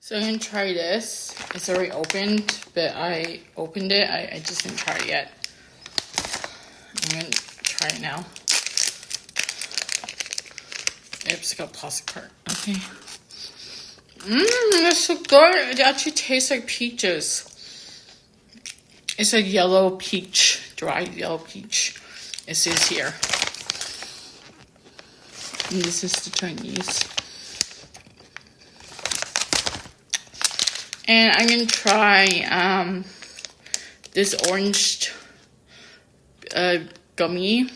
So I'm gonna try this. It's already opened, but I opened it. I just didn't try it yet. I'm gonna try it now. Oops, got a plastic part. Okay. That's so good. It actually tastes like peaches. It's like yellow peach, dried yellow peach. It says here. And this is the Chinese. And I'm gonna try this orange gummy.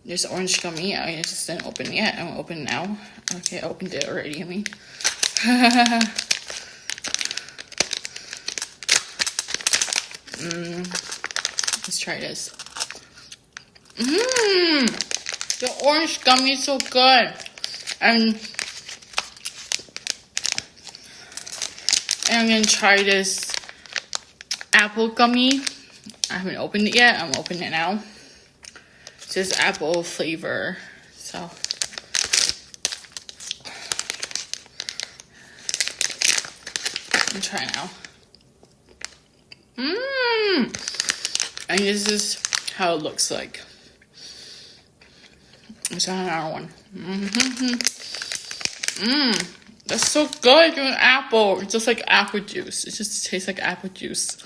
This orange gummy. I just didn't open it yet. I'm gonna open it now. Okay, I opened it already. I mean, let's try this. The orange gummy is so good, and I'm gonna try this apple gummy. I haven't opened it yet. I'm opening it now. It says apple flavor. So I'm trying now. And this is how it looks like. It's another one. That's so good. An apple. It's just like apple juice. It just tastes like apple juice.